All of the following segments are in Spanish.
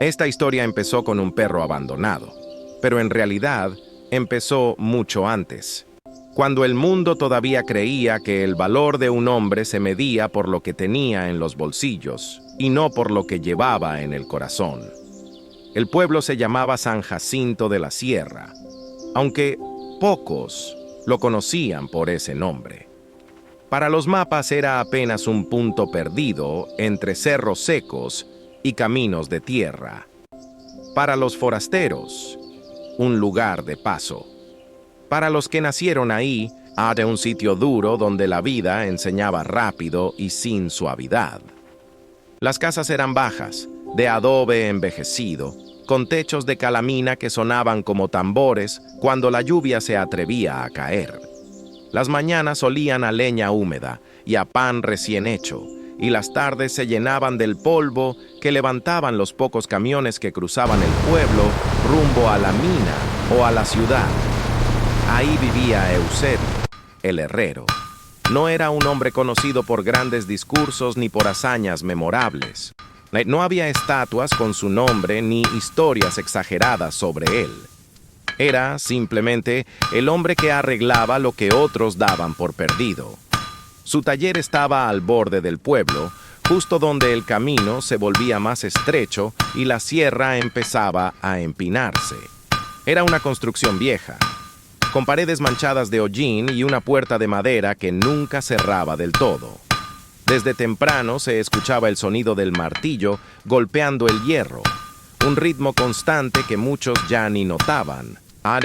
Esta historia empezó con un perro abandonado, pero en realidad empezó mucho antes, cuando el mundo todavía creía que el valor de un hombre se medía por lo que tenía en los bolsillos y no por lo que llevaba en el corazón. El pueblo se llamaba San Jacinto de la Sierra, aunque pocos lo conocían por ese nombre. Para los mapas era apenas un punto perdido entre cerros secos y caminos de tierra. Para los forasteros, un lugar de paso. Para los que nacieron ahí, era un sitio duro donde la vida enseñaba rápido y sin suavidad. Las casas eran bajas, de adobe envejecido, con techos de calamina que sonaban como tambores cuando la lluvia se atrevía a caer. Las mañanas olían a leña húmeda y a pan recién hecho, y las tardes se llenaban del polvo que levantaban los pocos camiones que cruzaban el pueblo rumbo a la mina o a la ciudad. Ahí vivía Eusebio, el herrero. No era un hombre conocido por grandes discursos ni por hazañas memorables. No había estatuas con su nombre ni historias exageradas sobre él. Era simplemente el hombre que arreglaba lo que otros daban por perdido. Su taller estaba al borde del pueblo, justo donde el camino se volvía más estrecho y la sierra empezaba a empinarse. Era una construcción vieja, con paredes manchadas de hollín y una puerta de madera que nunca cerraba del todo. Desde temprano se escuchaba el sonido del martillo golpeando el hierro, un ritmo constante que muchos ya ni notaban,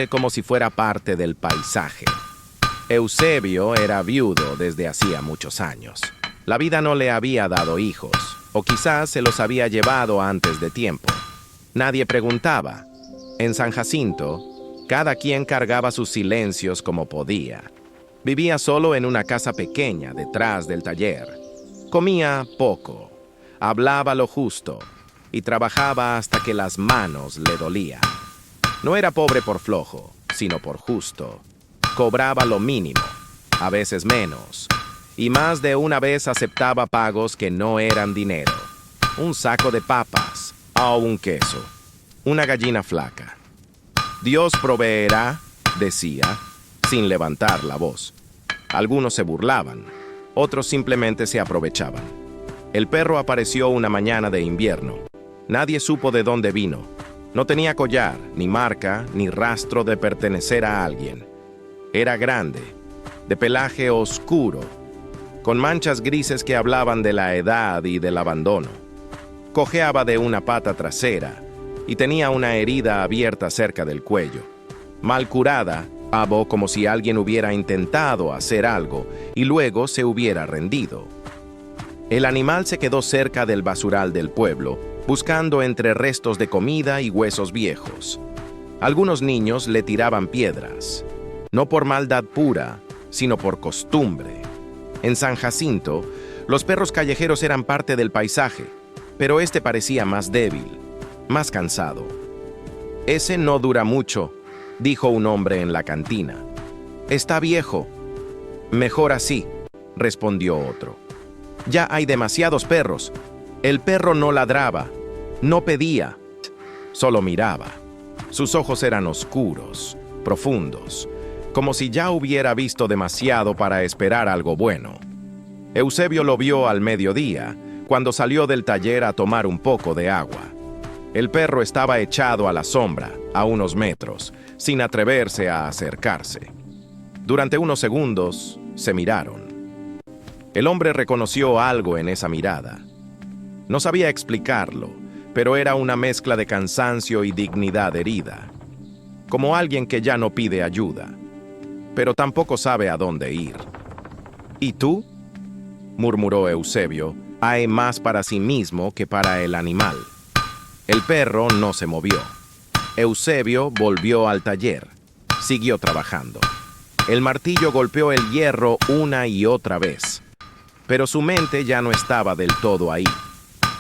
como si fuera parte del paisaje. Eusebio era viudo desde hacía muchos años. La vida no le había dado hijos, o quizás se los había llevado antes de tiempo. Nadie preguntaba. En San Jacinto, cada quien cargaba sus silencios como podía. Vivía solo en una casa pequeña detrás del taller. Comía poco, hablaba lo justo y trabajaba hasta que las manos le dolían. No era pobre por flojo, sino por justo. Cobraba lo mínimo, a veces menos, y más de una vez aceptaba pagos que no eran dinero. Un saco de papas o un queso, una gallina flaca. Dios proveerá, decía, sin levantar la voz. Algunos se burlaban, otros simplemente se aprovechaban. El perro apareció una mañana de invierno. Nadie supo de dónde vino. No tenía collar, ni marca, ni rastro de pertenecer a alguien. Era grande, de pelaje oscuro, con manchas grises que hablaban de la edad y del abandono. Cojeaba de una pata trasera y tenía una herida abierta cerca del cuello. Mal curada, como si alguien hubiera intentado hacer algo y luego se hubiera rendido. El animal se quedó cerca del basural del pueblo, buscando entre restos de comida y huesos viejos. Algunos niños le tiraban piedras. No por maldad pura, sino por costumbre. En San Jacinto, los perros callejeros eran parte del paisaje, pero este parecía más débil, más cansado. «Ese no dura mucho», dijo un hombre en la cantina. «Está viejo». «Mejor así», respondió otro. «Ya hay demasiados perros». El perro no ladraba, no pedía, solo miraba. Sus ojos eran oscuros, profundos, como si ya hubiera visto demasiado para esperar algo bueno. Eusebio lo vio al mediodía, cuando salió del taller a tomar un poco de agua. El perro estaba echado a la sombra, a unos metros, sin atreverse a acercarse. Durante unos segundos, se miraron. El hombre reconoció algo en esa mirada. No sabía explicarlo, pero era una mezcla de cansancio y dignidad herida. Como alguien que ya no pide ayuda, pero tampoco sabe a dónde ir. «¿Y tú?», murmuró Eusebio, «hay más para sí mismo que para el animal». El perro no se movió. Eusebio volvió al taller. Siguió trabajando. El martillo golpeó el hierro una y otra vez. Pero su mente ya no estaba del todo ahí.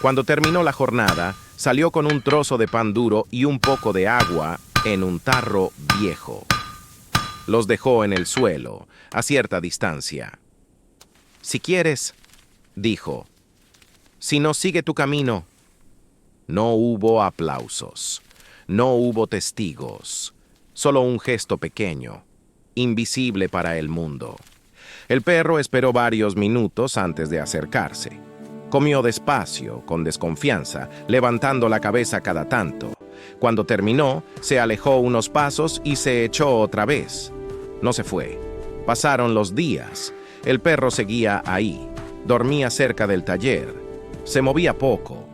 Cuando terminó la jornada, salió con un trozo de pan duro y un poco de agua en un tarro viejo. Los dejó en el suelo, a cierta distancia. «Si quieres», dijo, «si no, sigue tu camino». No hubo aplausos. No hubo testigos. Solo un gesto pequeño, invisible para el mundo. El perro esperó varios minutos antes de acercarse. Comió despacio, con desconfianza, levantando la cabeza cada tanto. Cuando terminó, se alejó unos pasos y se echó otra vez. No se fue. Pasaron los días. El perro seguía ahí. Dormía cerca del taller. Se movía poco.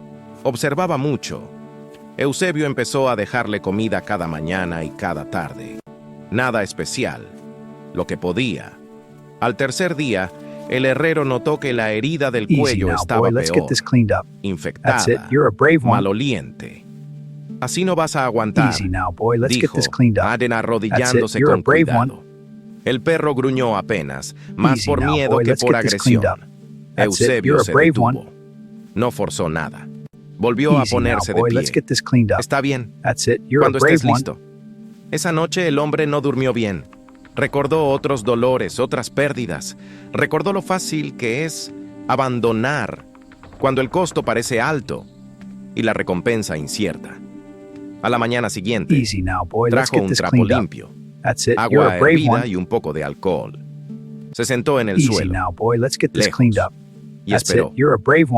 Observaba mucho. Eusebio empezó a dejarle comida cada mañana y cada tarde. Nada especial. Lo que podía. Al tercer día, el herrero notó que la herida del cuello estaba peor, infectada, maloliente. Así no vas a aguantar, dijo Aden arrodillándose con cuidado. El perro gruñó apenas, más por miedo que por agresión. Eusebio se detuvo. No forzó nada. Volvió a ponerse de pie. Está bien, cuando estés listo. Esa noche el hombre no durmió bien. Recordó otros dolores, otras pérdidas. Recordó lo fácil que es abandonar cuando el costo parece alto y la recompensa incierta. A la mañana siguiente, trajo un trapo limpio, agua hervida y un poco de alcohol. Se sentó en el suelo, lejos, y esperó.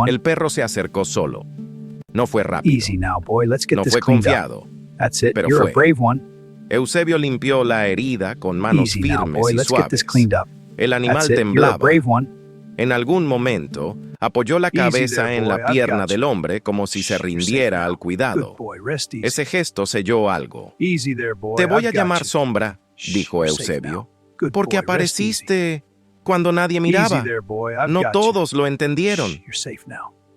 El perro se acercó solo. No fue rápido, no fue confiado, pero fue. Eusebio limpió la herida con manos firmes y suaves. El animal temblaba. En algún momento, apoyó la cabeza en la pierna del hombre como si se rindiera al cuidado. Ese gesto selló algo. Te voy a llamar Sombra, dijo Eusebio, porque apareciste cuando nadie miraba. No todos lo entendieron.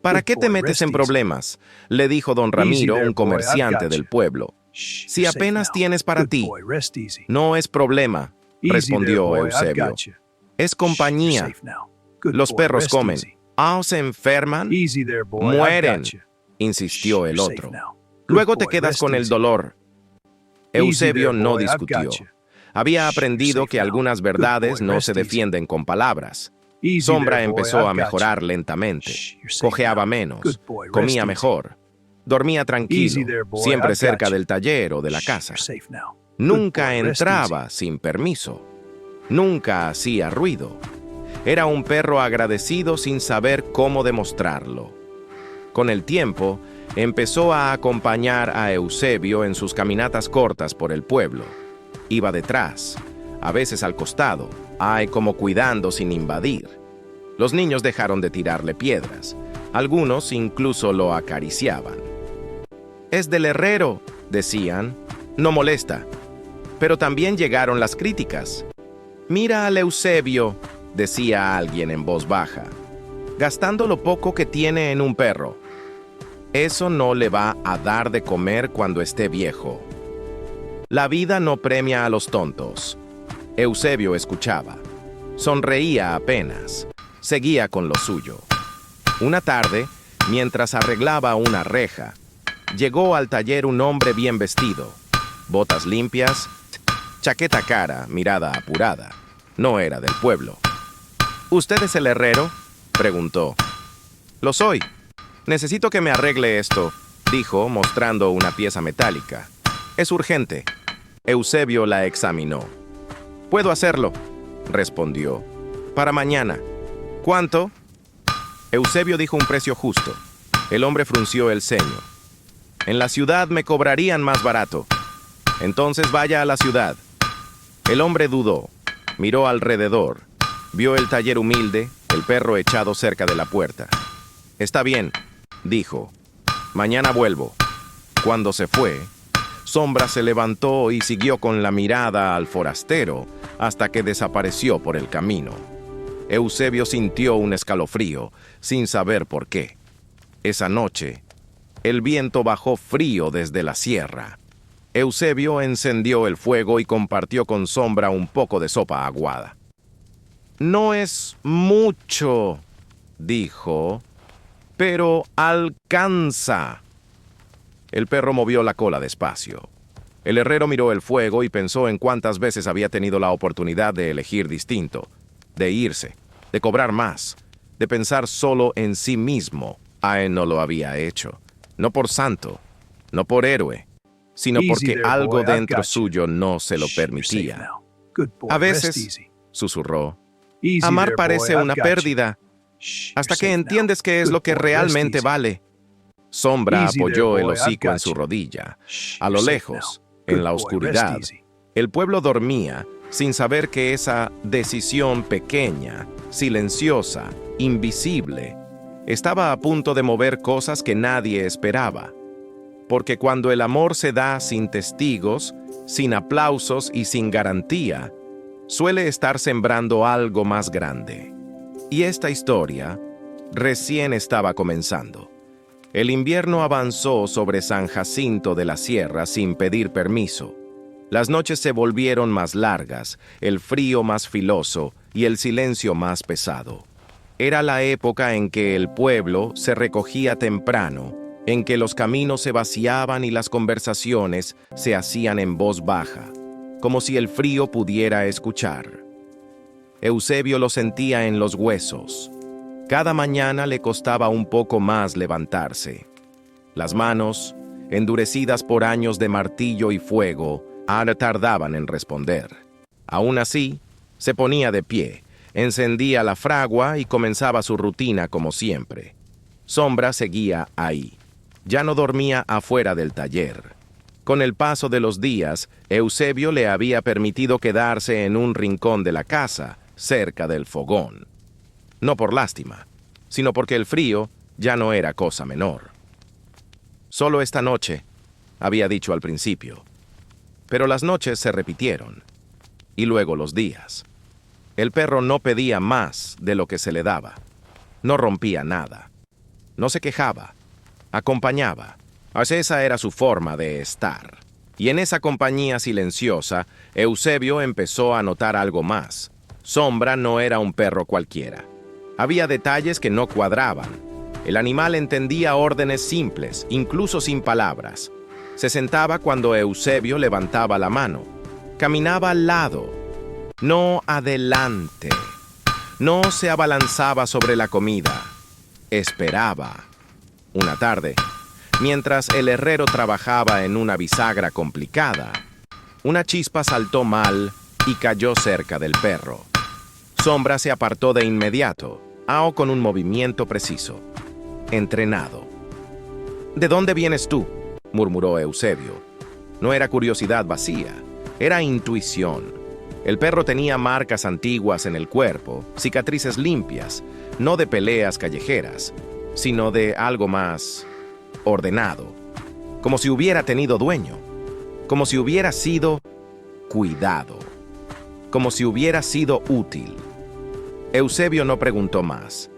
¿Para qué te metes en problemas?, le dijo don Ramiro, un comerciante del pueblo. Si apenas tienes para ti. No es problema, respondió Eusebio. Es compañía. Los perros comen. ¿Ah, se enferman? Mueren, insistió el otro. Luego te quedas con el dolor. Eusebio no discutió. Había aprendido que algunas verdades no se defienden con palabras. Sombra empezó a mejorar lentamente. Cojeaba menos, comía mejor. Dormía tranquilo, siempre cerca del taller o de la casa. Nunca entraba sin permiso. Nunca hacía ruido. Era un perro agradecido sin saber cómo demostrarlo. Con el tiempo, empezó a acompañar a Eusebio en sus caminatas cortas por el pueblo. Iba detrás, a veces al costado, como cuidando sin invadir. Los niños dejaron de tirarle piedras. Algunos incluso lo acariciaban. Es del herrero, decían. No molesta. Pero también llegaron las críticas. Mira al Eusebio, decía alguien en voz baja, gastando lo poco que tiene en un perro. Eso no le va a dar de comer cuando esté viejo. La vida no premia a los tontos. Eusebio escuchaba. Sonreía apenas. Seguía con lo suyo. Una tarde, mientras arreglaba una reja, llegó al taller un hombre bien vestido. Botas limpias, chaqueta cara, mirada apurada. No era del pueblo. ¿Usted es el herrero?, preguntó. Lo soy. Necesito que me arregle esto, dijo, mostrando una pieza metálica. Es urgente. Eusebio la examinó. Puedo hacerlo, respondió. Para mañana. ¿Cuánto? Eusebio dijo un precio justo. El hombre frunció el ceño. En la ciudad me cobrarían más barato. Entonces vaya a la ciudad. El hombre dudó. Miró alrededor. Vio el taller humilde, el perro echado cerca de la puerta. Está bien, dijo. Mañana vuelvo. Cuando se fue, Sombra se levantó y siguió con la mirada al forastero hasta que desapareció por el camino. Eusebio sintió un escalofrío, sin saber por qué. Esa noche, el viento bajó frío desde la sierra. Eusebio encendió el fuego y compartió con Sombra un poco de sopa aguada. No es mucho, dijo, pero alcanza. El perro movió la cola despacio. El herrero miró el fuego y pensó en cuántas veces había tenido la oportunidad de elegir distinto, de irse, de cobrar más, de pensar solo en sí mismo. Él no lo había hecho. No por santo, no por héroe, sino porque algo dentro suyo no se lo permitía. A veces, susurró, amar parece una pérdida, hasta que entiendes qué es lo que realmente vale. Sombra apoyó el hocico en su rodilla. A lo lejos, en la oscuridad, el pueblo dormía sin saber que esa decisión pequeña, silenciosa, invisible, estaba a punto de mover cosas que nadie esperaba. Porque cuando el amor se da sin testigos, sin aplausos y sin garantía, suele estar sembrando algo más grande. Y esta historia recién estaba comenzando. El invierno avanzó sobre San Jacinto de la Sierra sin pedir permiso. Las noches se volvieron más largas, el frío más filoso y el silencio más pesado. Era la época en que el pueblo se recogía temprano, en que los caminos se vaciaban y las conversaciones se hacían en voz baja, como si el frío pudiera escuchar. Eusebio lo sentía en los huesos. Cada mañana le costaba un poco más levantarse. Las manos, endurecidas por años de martillo y fuego, ahora tardaban en responder. Aún así, se ponía de pie, encendía la fragua y comenzaba su rutina como siempre. Sombra seguía ahí. Ya no dormía afuera del taller. Con el paso de los días, Eusebio le había permitido quedarse en un rincón de la casa, cerca del fogón. No por lástima, sino porque el frío ya no era cosa menor. Solo esta noche, había dicho al principio. Pero las noches se repitieron, y luego los días. El perro no pedía más de lo que se le daba. No rompía nada. No se quejaba. Acompañaba. Esa era su forma de estar. Y en esa compañía silenciosa, Eusebio empezó a notar algo más. Sombra no era un perro cualquiera. Había detalles que no cuadraban. El animal entendía órdenes simples, incluso sin palabras. Se sentaba cuando Eusebio levantaba la mano. Caminaba al lado, no adelante. No se abalanzaba sobre la comida. Esperaba. Una tarde, mientras el herrero trabajaba en una bisagra complicada, una chispa saltó mal y cayó cerca del perro. Sombra se apartó de inmediato, con un movimiento preciso, entrenado. ¿De dónde vienes tú?, murmuró Eusebio. No era curiosidad vacía, era intuición. El perro tenía marcas antiguas en el cuerpo, cicatrices limpias, no de peleas callejeras, sino de algo más ordenado, como si hubiera tenido dueño, como si hubiera sido cuidado, como si hubiera sido útil. Eusebio no preguntó más.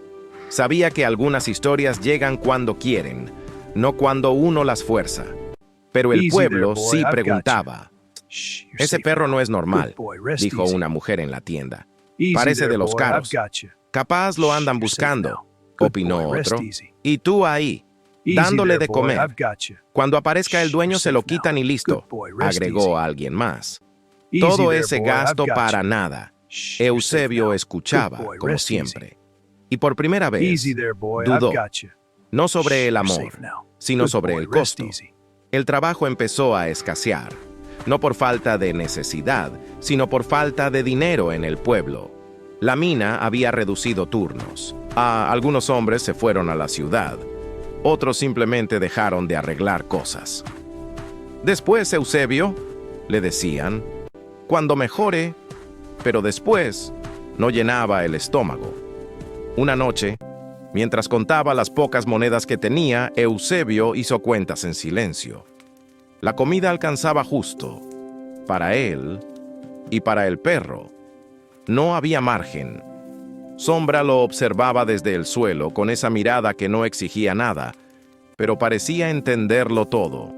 Sabía que algunas historias llegan cuando quieren, no cuando uno las fuerza. Pero el pueblo sí preguntaba. Ese perro no es normal, dijo una mujer en la tienda. Parece de los caros. Capaz lo andan buscando, opinó otro. Y tú ahí, dándole de comer. Cuando aparezca el dueño se lo quitan y listo, agregó alguien más. Todo ese gasto para nada. Eusebio escuchaba, como siempre. Y por primera vez, dudó. No sobre el amor, sino sobre el costo. El trabajo empezó a escasear, no por falta de necesidad, sino por falta de dinero en el pueblo. La mina había reducido turnos. Algunos hombres se fueron a la ciudad. Otros simplemente dejaron de arreglar cosas. Después, Eusebio, le decían, cuando mejore, pero después no llenaba el estómago. Una noche, mientras contaba las pocas monedas que tenía, Eusebio hizo cuentas en silencio. La comida alcanzaba justo, para él y para el perro. No había margen. Sombra lo observaba desde el suelo con esa mirada que no exigía nada, pero parecía entenderlo todo.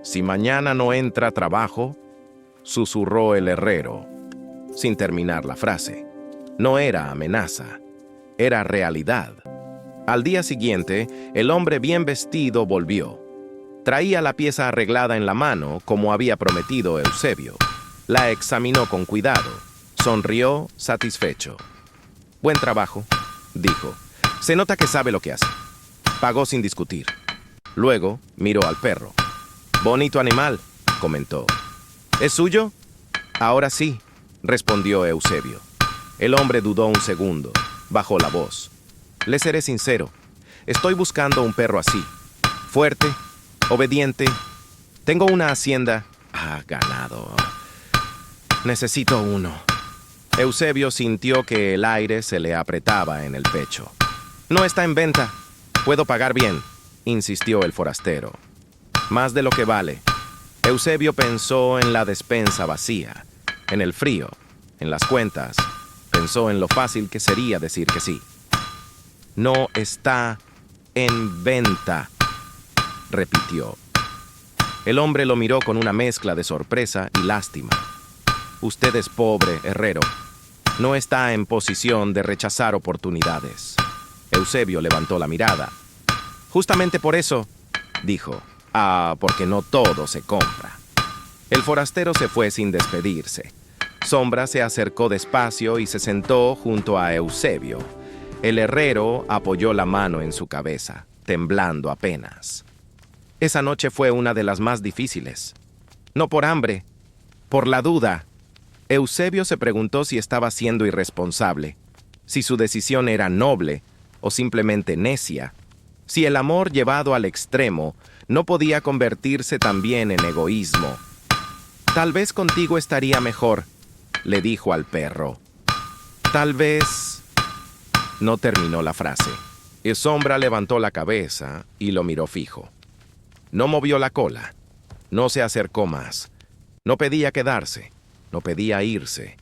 Si mañana no entra trabajo, susurró el herrero, sin terminar la frase. No era amenaza, era realidad. Al día siguiente, el hombre bien vestido volvió. Traía la pieza arreglada en la mano, como había prometido Eusebio. La examinó con cuidado. Sonrió satisfecho. Buen trabajo, dijo. Se nota que sabe lo que hace. Pagó sin discutir. Luego miró al perro. «Bonito animal», comentó. «¿Es suyo?» «Ahora sí», respondió Eusebio. El hombre dudó un segundo. Bajó la voz. «Le seré sincero. Estoy buscando un perro así. Fuerte, obediente. Tengo una hacienda. Ganado. Necesito uno». Eusebio sintió que el aire se le apretaba en el pecho. «No está en venta. Puedo pagar bien», insistió el forastero. «Más de lo que vale». Eusebio pensó en la despensa vacía, en el frío, en las cuentas. Pensó en lo fácil que sería decir que sí. «No está en venta», repitió. El hombre lo miró con una mezcla de sorpresa y lástima. «Usted es pobre, herrero. No está en posición de rechazar oportunidades». Eusebio levantó la mirada. «Justamente por eso», dijo. Porque no todo se compra». El forastero se fue sin despedirse. Sombra se acercó despacio y se sentó junto a Eusebio. El herrero apoyó la mano en su cabeza, temblando apenas. Esa noche fue una de las más difíciles. No por hambre, por la duda. Eusebio se preguntó si estaba siendo irresponsable, si su decisión era noble o simplemente necia, si el amor llevado al extremo no podía convertirse también en egoísmo. «Tal vez contigo estaría mejor», le dijo al perro. «Tal vez...» No terminó la frase. Y Sombra levantó la cabeza y lo miró fijo. No movió la cola. No se acercó más. No pedía quedarse. No pedía irse.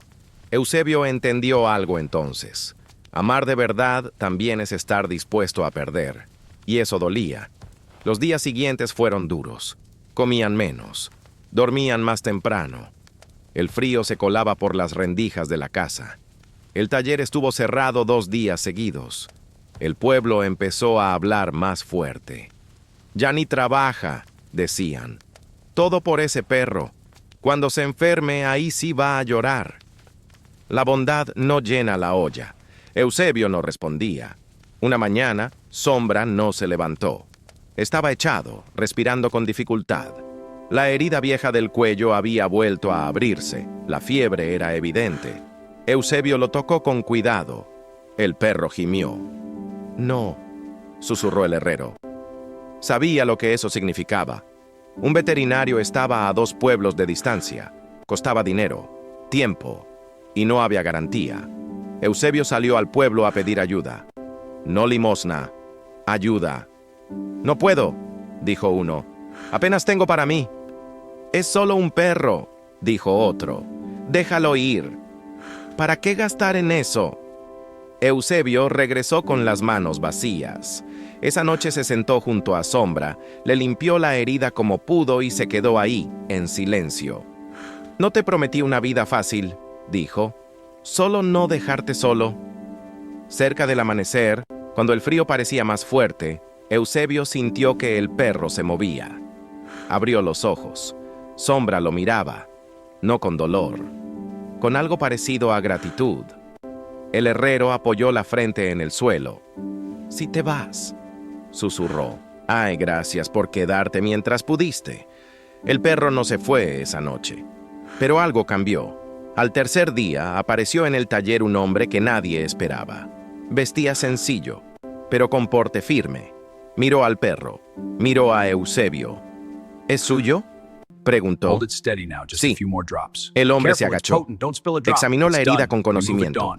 Eusebio entendió algo entonces. Amar de verdad también es estar dispuesto a perder. Y eso dolía. Los días siguientes fueron duros. Comían menos. Dormían más temprano. El frío se colaba por las rendijas de la casa. El taller estuvo cerrado 2 días seguidos. El pueblo empezó a hablar más fuerte. «Ya ni trabaja», decían. «Todo por ese perro. Cuando se enferme, ahí sí va a llorar». La bondad no llena la olla. Eusebio no respondía. Una mañana, Sombra no se levantó. Estaba echado, respirando con dificultad. La herida vieja del cuello había vuelto a abrirse. La fiebre era evidente. Eusebio lo tocó con cuidado. El perro gimió. «No», susurró el herrero. Sabía lo que eso significaba. Un veterinario estaba a 2 pueblos de distancia. Costaba dinero, tiempo, y no había garantía. Eusebio salió al pueblo a pedir ayuda. No limosna, ayuda. «No puedo», dijo uno. «Apenas tengo para mí». «Es solo un perro», dijo otro. «Déjalo ir». «¿Para qué gastar en eso?» Eusebio regresó con las manos vacías. Esa noche se sentó junto a Sombra, le limpió la herida como pudo y se quedó ahí, en silencio. «No te prometí una vida fácil», dijo. «Solo no dejarte solo». Cerca del amanecer, cuando el frío parecía más fuerte, Eusebio sintió que el perro se movía. Abrió los ojos. Sombra lo miraba, no con dolor, con algo parecido a gratitud. El herrero apoyó la frente en el suelo. «Si te vas», susurró. «Ay, gracias por quedarte mientras pudiste». El perro no se fue esa noche. Pero algo cambió. Al tercer día apareció en el taller un hombre que nadie esperaba. Vestía sencillo, pero con porte firme. Miró al perro. Miró a Eusebio. «¿Es suyo?», preguntó. «Sí». El hombre se agachó. Examinó la herida con conocimiento.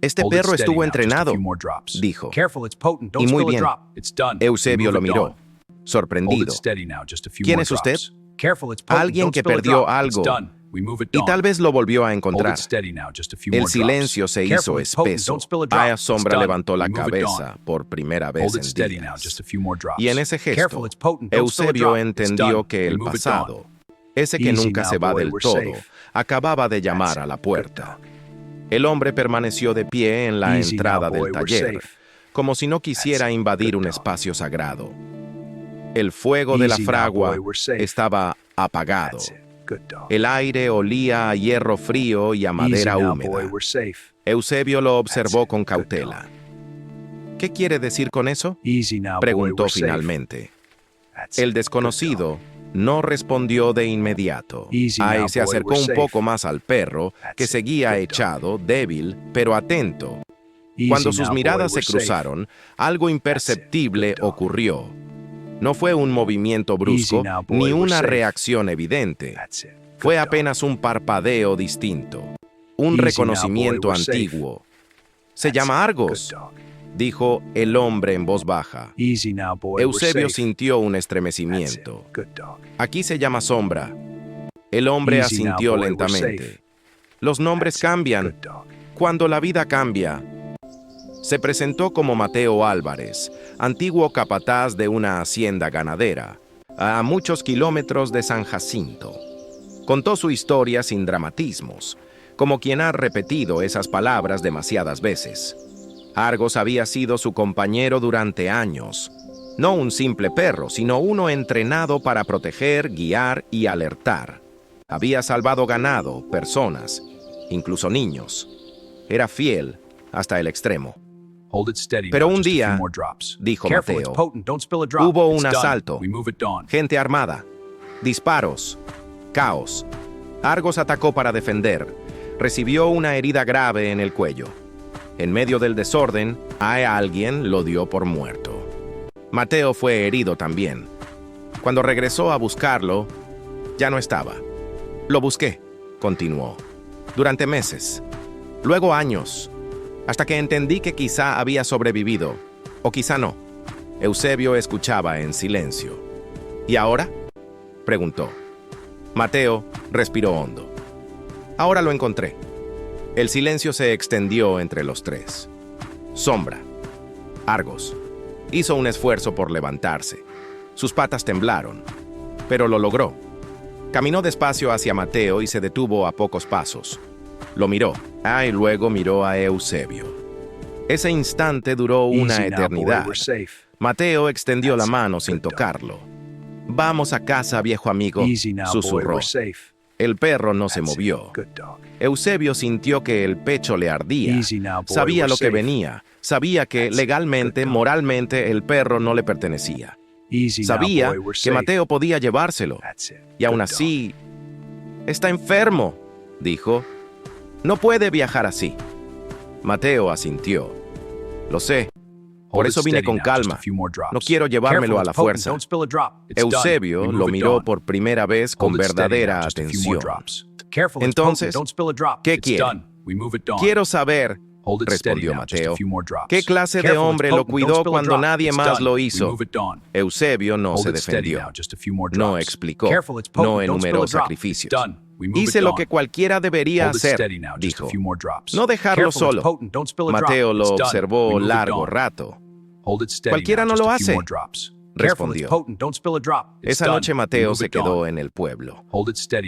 «Este perro estuvo entrenado», dijo. «Y muy bien». Eusebio lo miró, sorprendido. «¿Quién es usted?». «Alguien que perdió algo y tal vez lo volvió a encontrar». El silencio se hizo espeso. Sombra levantó la cabeza por primera vez en días. Y en ese gesto, Eusebio entendió que el pasado, ese que nunca se va del todo, acababa de llamar a la puerta. El hombre permaneció de pie en la entrada del taller, como si no quisiera invadir un espacio sagrado. El fuego de la fragua estaba apagado. El aire olía a hierro frío y a madera húmeda. Eusebio lo observó con cautela. «¿Qué quiere decir con eso?», preguntó finalmente. El desconocido no respondió de inmediato. Ahí se acercó un poco más al perro, que seguía echado, débil, pero atento. Cuando sus miradas se cruzaron, algo imperceptible ocurrió. No fue un movimiento brusco, ni una reacción evidente. Fue apenas un parpadeo distinto, un reconocimiento antiguo. «Se llama Argos», dijo el hombre en voz baja. Eusebio sintió un estremecimiento. «Aquí se llama Sombra». El hombre asintió lentamente. «Los nombres cambian. Cuando la vida cambia». Se presentó como Mateo Álvarez, antiguo capataz de una hacienda ganadera, a muchos kilómetros de San Jacinto. Contó su historia sin dramatismos, como quien ha repetido esas palabras demasiadas veces. Argos había sido su compañero durante años. No un simple perro, sino uno entrenado para proteger, guiar y alertar. Había salvado ganado, personas, incluso niños. Era fiel hasta el extremo. Pero un día, dijo Mateo, hubo un asalto, gente armada, disparos, caos. Argos atacó para defender. Recibió una herida grave en el cuello. En medio del desorden, a alguien lo dio por muerto. Mateo fue herido también. Cuando regresó a buscarlo, ya no estaba. Lo busqué, continuó, durante meses, luego años, hasta que entendí que quizá había sobrevivido, o quizá no. Eusebio escuchaba en silencio. ¿Y ahora?, preguntó. Mateo respiró hondo. Ahora lo encontré. El silencio se extendió entre los tres. Sombra. Argos. Hizo un esfuerzo por levantarse. Sus patas temblaron, pero lo logró. Caminó despacio hacia Mateo y se detuvo a pocos pasos. Lo miró, y luego miró a Eusebio. Ese instante duró una eternidad. Mateo extendió la mano sin tocarlo. «Vamos a casa, viejo amigo», susurró. El perro no se movió. Eusebio sintió que el pecho le ardía. Sabía lo que venía. Sabía que legalmente, moralmente, el perro no le pertenecía. Sabía que Mateo podía llevárselo. Y aún así, «Está enfermo», dijo. «No puede viajar así». Mateo asintió. «Lo sé. Por eso vine con calma. No quiero llevármelo a la fuerza». Eusebio lo miró por primera vez con verdadera atención. «Entonces, ¿qué quiere?». «Quiero saber», respondió Mateo, «¿qué clase de hombre lo cuidó cuando nadie más lo hizo?». Eusebio no se defendió. No explicó. No enumeró sacrificios. «Hice lo que cualquiera debería hacer», dijo. «No dejarlo solo». Mateo lo observó largo rato. «Cualquiera no lo hace», respondió. Esa noche Mateo se quedó en el pueblo.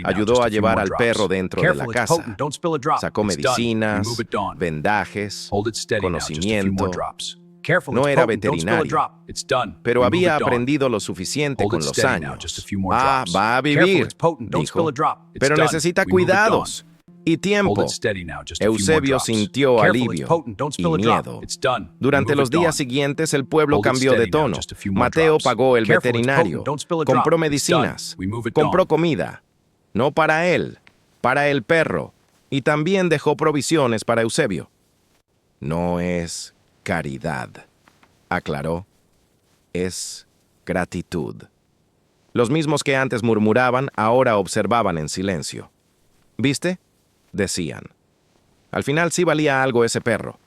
Ayudó a llevar al perro dentro de la casa. Sacó medicinas, vendajes, conocimiento. No era veterinario, pero había aprendido lo suficiente con los años. Va a vivir, dijo, pero necesita cuidados y tiempo. Eusebio sintió alivio y miedo. Durante los días siguientes el pueblo cambió de tono. Mateo pagó el veterinario, compró medicinas, compró comida. No para él, para el perro, y también dejó provisiones para Eusebio. «No es caridad», aclaró. «Es gratitud». Los mismos que antes murmuraban, ahora observaban en silencio. «¿Viste?», decían. Al final sí valía algo ese perro.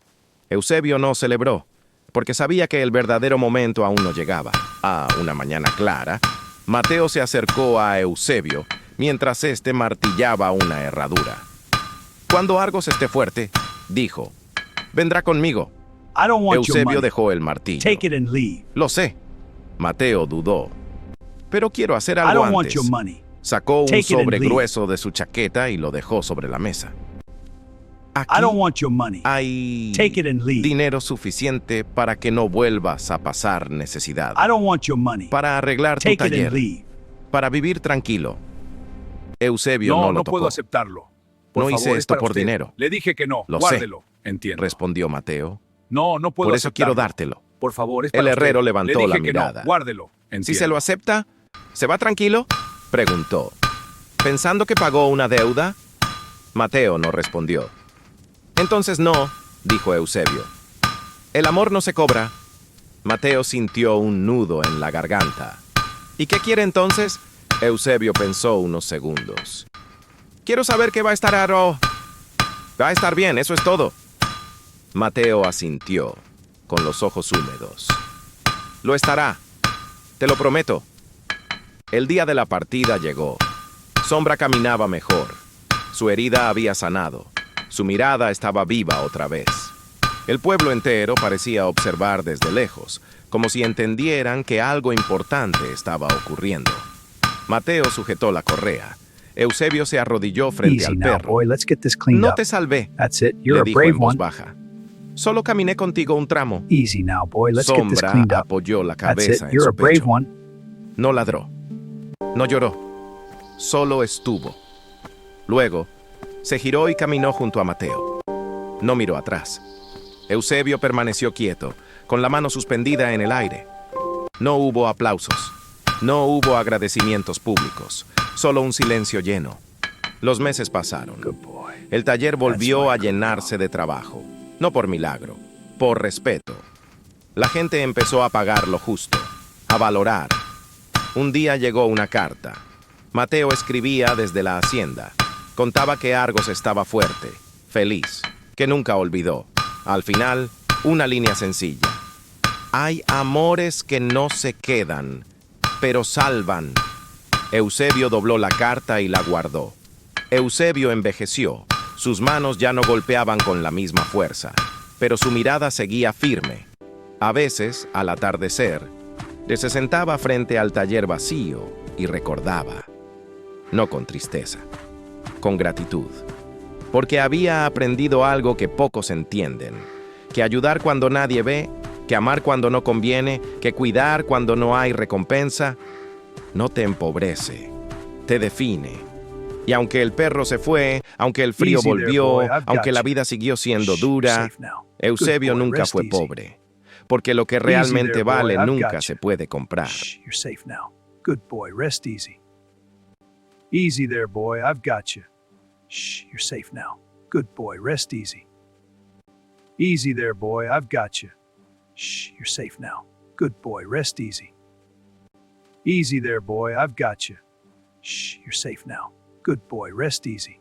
Eusebio no celebró, porque sabía que el verdadero momento aún no llegaba. A una mañana clara, Mateo se acercó a Eusebio mientras éste martillaba una herradura. «Cuando Argos esté fuerte», dijo, «vendrá conmigo». Eusebio dejó el martillo. «Lo sé». Mateo dudó. «Pero quiero hacer algo antes». Sacó un sobre grueso de su chaqueta y lo dejó sobre la mesa. «Aquí hay dinero suficiente para que no vuelvas a pasar necesidad. Para arreglar tu taller. Para vivir tranquilo». Eusebio no lo tocó. No puedo aceptarlo. No hice esto por dinero. Le dije que no. Lo Guárdelo. sé, Entiendo. respondió Mateo. No puedo Por eso aceptarlo. quiero dártelo. Por favor, es El para herrero usted. levantó Le dije la que mirada. No. Guárdelo. Si se lo acepta, ¿se va tranquilo? Preguntó. ¿Pensando que pagó una deuda? Mateo no respondió. Entonces no, dijo Eusebio. El amor no se cobra. Mateo sintió un nudo en la garganta. ¿Y qué quiere entonces? Eusebio pensó unos segundos. Quiero saber qué va a estar Va a estar bien, eso es todo. Mateo asintió, con los ojos húmedos. Lo estará, te lo prometo. El día de la partida llegó. Sombra caminaba mejor. Su herida había sanado. Su mirada estaba viva otra vez. El pueblo entero parecía observar desde lejos, como si entendieran que algo importante estaba ocurriendo. Mateo sujetó la correa. Eusebio se arrodilló frente al perro. No te salvé, le dijo en voz baja. Solo caminé contigo un tramo. Sombra apoyó la cabeza en su pecho. No ladró. No lloró. Solo estuvo. Luego, se giró y caminó junto a Mateo. No miró atrás. Eusebio permaneció quieto, con la mano suspendida en el aire. No hubo aplausos. No hubo agradecimientos públicos. Solo un silencio lleno. Los meses pasaron. El taller volvió a llenarse de trabajo. No por milagro, por respeto. La gente empezó a pagar lo justo, a valorar. Un día llegó una carta. Mateo escribía desde la hacienda. Contaba que Argos estaba fuerte, feliz, que nunca olvidó. Al final, una línea sencilla. Hay amores que no se quedan, pero salvan. Eusebio dobló la carta y la guardó. Eusebio envejeció. Sus manos ya no golpeaban con la misma fuerza, pero su mirada seguía firme. A veces, al atardecer, se sentaba frente al taller vacío y recordaba. No con tristeza, con gratitud. Porque había aprendido algo que pocos entienden. Que ayudar cuando nadie ve, que amar cuando no conviene, que cuidar cuando no hay recompensa, no te empobrece, te define. Y aunque el perro se fue, aunque el frío volvió, aunque la vida siguió siendo dura, Eusebio nunca fue pobre. Porque lo que realmente vale nunca se puede comprar. Easy there, boy, I've got you. Shh, you're safe now. Good boy, rest easy. Easy there, boy, I've got you. Shh, you're safe now. Good boy, rest easy. Easy there, boy, I've got you. Shh, you're safe now. Good boy, rest easy.